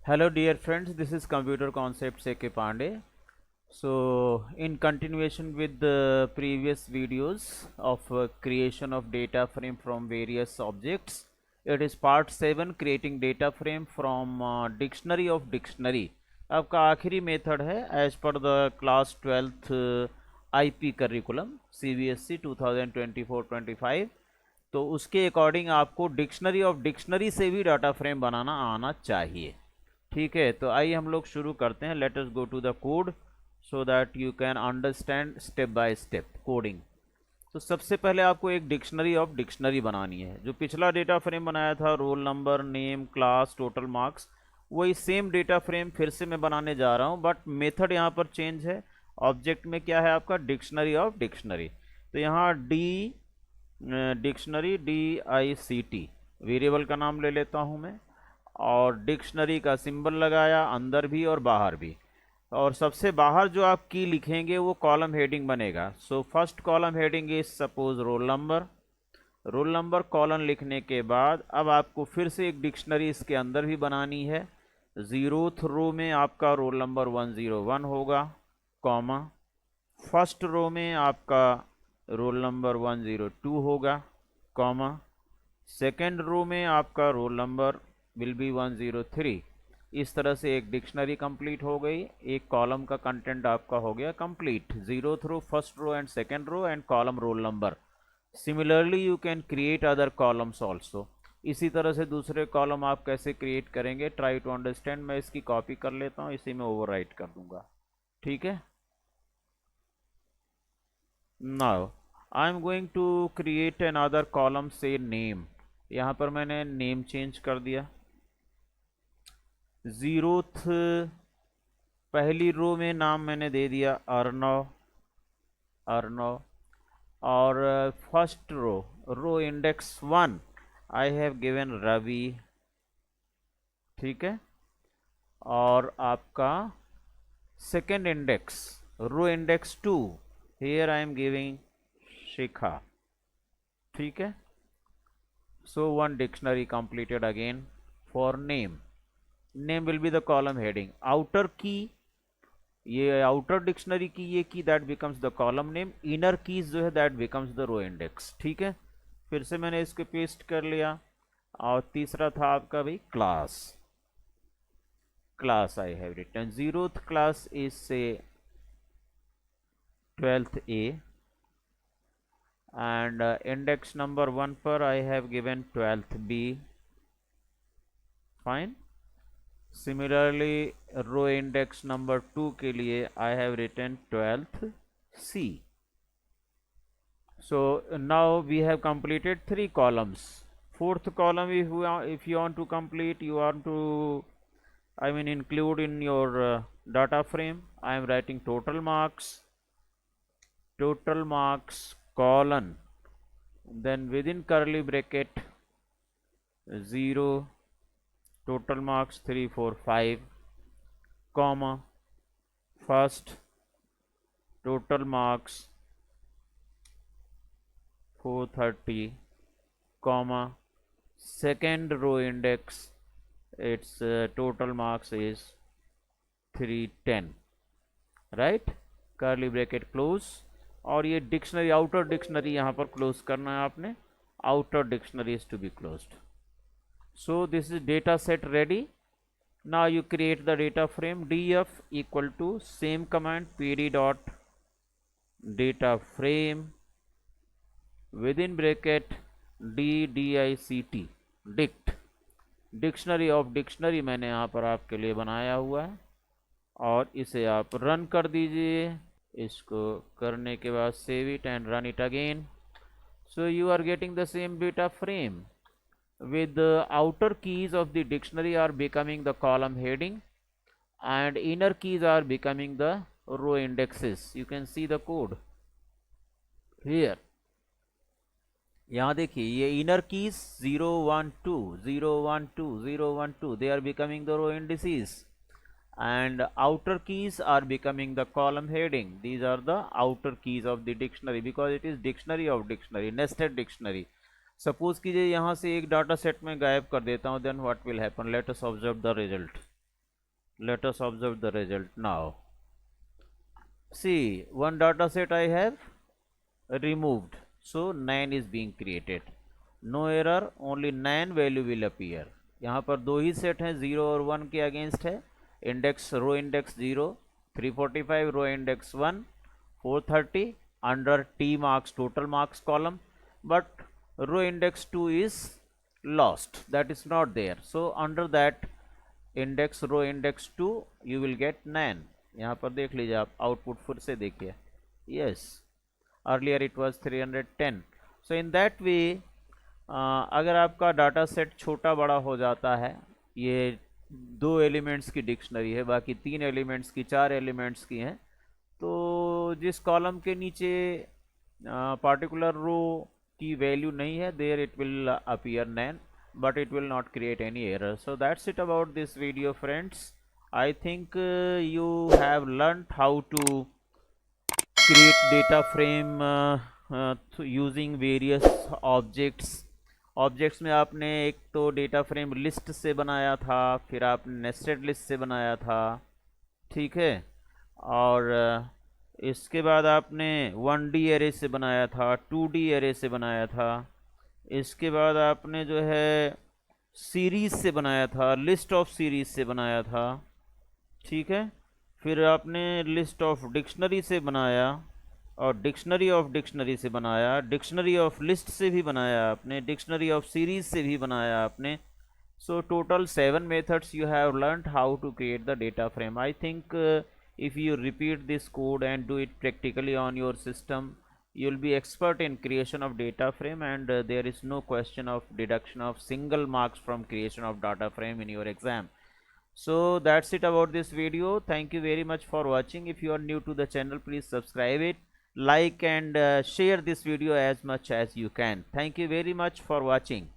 Hello dear friends, this is Computer Concepts A.K. Pandey. So in continuation with the previous videos of creation of data frame from various objects, it is part 7 creating data frame from dictionary of dictionary. आपका आखिरी method है as per the class 12th IP curriculum CBSE 2024-25. तो उसके according आपको dictionary of dictionary से भी data frame बनाना आना चाहिए। ठीक है, तो आइए हम लोग शुरू करते हैं। Let us go to the code so that you can understand step by step coding. तो सबसे पहले आपको एक डिक्शनरी ऑफ डिक्शनरी बनानी है। जो पिछला डेटा फ्रेम बनाया था roll number, name, class, total marks, वही सेम डेटा फ्रेम फिर से मैं बनाने जा रहा हूँ, बट मेथड यहाँ पर चेंज है। ऑब्जेक्ट में क्या है आपका, डिक्शनरी ऑफ डिक्शनरी। तो यहाँ डिक्शनरी DICT वेरिएबल का नाम ले लेता हूँ मैं, और डिक्शनरी का सिंबल लगाया अंदर भी और बाहर भी। और सबसे बाहर जो आप की लिखेंगे वो कॉलम हेडिंग बनेगा। So first column heading is suppose roll number. Roll number colon लिखने के बाद अब आपको फिर से एक डिक्शनरी इसके अंदर भी बनानी है। 0th रो में आपका रोल नंबर 101 होगा, कॉमा। फर्स्ट रो में आपका रोल नंबर 102 होगा, कॉमा। सेकेंड रो में आपका रोल नंबर विल बी 103। इस तरह से एक डिक्शनरी कंप्लीट हो गई, एक कॉलम का कंटेंट आपका हो गया complete. 0th row, first row and second row and column roll number. Similarly you can create other columns also. इसी तरह से दूसरे कॉलम आप कैसे क्रिएट करेंगे, ट्राई टू अंडरस्टैंड। मैं इसकी कॉपी कर लेता हूँ, इसी में ओवरराइट कर दूंगा। ठीक है, now I am going to create another column से नेम। यहाँ पर मैंने नेम चेंज कर दिया। 0th पहली रो में नाम मैंने दे दिया अर्णव, अर्णव। और first row index 1 I have given Ravi. ठीक है, और आपका second index, row index 2, here I am giving Shikha. ठीक है, so one dictionary completed again for name. Name will be the column heading. Outer key, ये आउटर डिक्शनरी की ये key, that becomes the column name. Inner keys जो है that becomes the row index. ठीक है, फिर से मैंने इसको पेस्ट कर लिया। और तीसरा था आपका भाई class. Class I have written 0th class is से 12th A, and index number 1 पर I have given 12th B. fine. Similarly row index number 2 के लिए I have written 12th C. So now we have completed 3 columns. Fourth column, if you want to complete, you want to include in your data frame, I am writing total marks colon, then within curly bracket 0 total marks 345, comma, first total marks 430, comma, second row index its total marks is 310, right? Curly bracket close. और ये dictionary, outer dictionary यहाँ पर close करना है आपने। Outer dictionary is to be closed. So this is data set ready. Now you create the data frame. df equal to same command pd dot data frame within bracket dict dict dictionary of dictionary मैंने यहाँ पर आपके लिए बनाया हुआ है, और इसे आप रन कर दीजिए। इसको करने के बाद save it and run it again. So you are getting the same data frame with the outer keys of the dictionary are becoming the column heading and inner keys are becoming the row indexes. You can see the code here. यहाँ देखिए ये inner keys 012 012 012 they are becoming the row indices, and outer keys are becoming the column heading. These are the outer keys of the dictionary because it is dictionary of dictionary, nested dictionary. Suppose कीजिए यहाँ से एक data set में गायब कर देता हूँ, then what will happen, let us observe the result. Let us observe the result now. See, one data set I have removed, so 9 is being created. No error, only 9 value will appear. यहाँ पर दो ही set हैं, 0 और 1 के against है. Index row index 0, 345 row index 1, 430 under T marks total marks column, but row index 2 is lost, that is not there. So under that index row index 2 you will get 9. यहाँ पर देख लीजिए आप, output फिर से देखिए. yes, earlier it was 310. so in that way अगर आपका डाटा सेट छोटा बड़ा हो जाता है, ये 2 एलिमेंट्स की डिक्शनरी है, बाकी 3 एलिमेंट्स की, 4 एलिमेंट्स की हैं, तो जिस कॉलम के नीचे पार्टिकुलर रो की वैल्यू नहीं है, there it will appear 9, but it will not create any error. So that's it about this video, friends. I think you have learned how to create data frame using various objects में आपने एक तो data frame list से बनाया था, फिर आपने nested list से बनाया था, ठीक है, और इसके बाद आपने 1D एरे से बनाया था, 2D एरे से बनाया था, इसके बाद आपने जो है सीरीज़ से बनाया था, लिस्ट ऑफ सीरीज़ से बनाया था, ठीक है, फिर आपने लिस्ट ऑफ डिक्शनरी से बनाया, और डिक्शनरी ऑफ डिक्शनरी से बनाया, डिक्शनरी ऑफ लिस्ट से भी बनाया आपने, डिक्शनरी ऑफ सीरीज़ से भी बनाया आपने. So total 7 methods you have learned how to create the data frame. I think if you repeat this code and do it practically on your system, you will be expert in creation of data frame, and there is no question of deduction of single marks from creation of data frame in your exam. So that's it about this video. Thank you very much for watching. If you are new to the channel, please subscribe it, like and share this video as much as you can. Thank you very much for watching.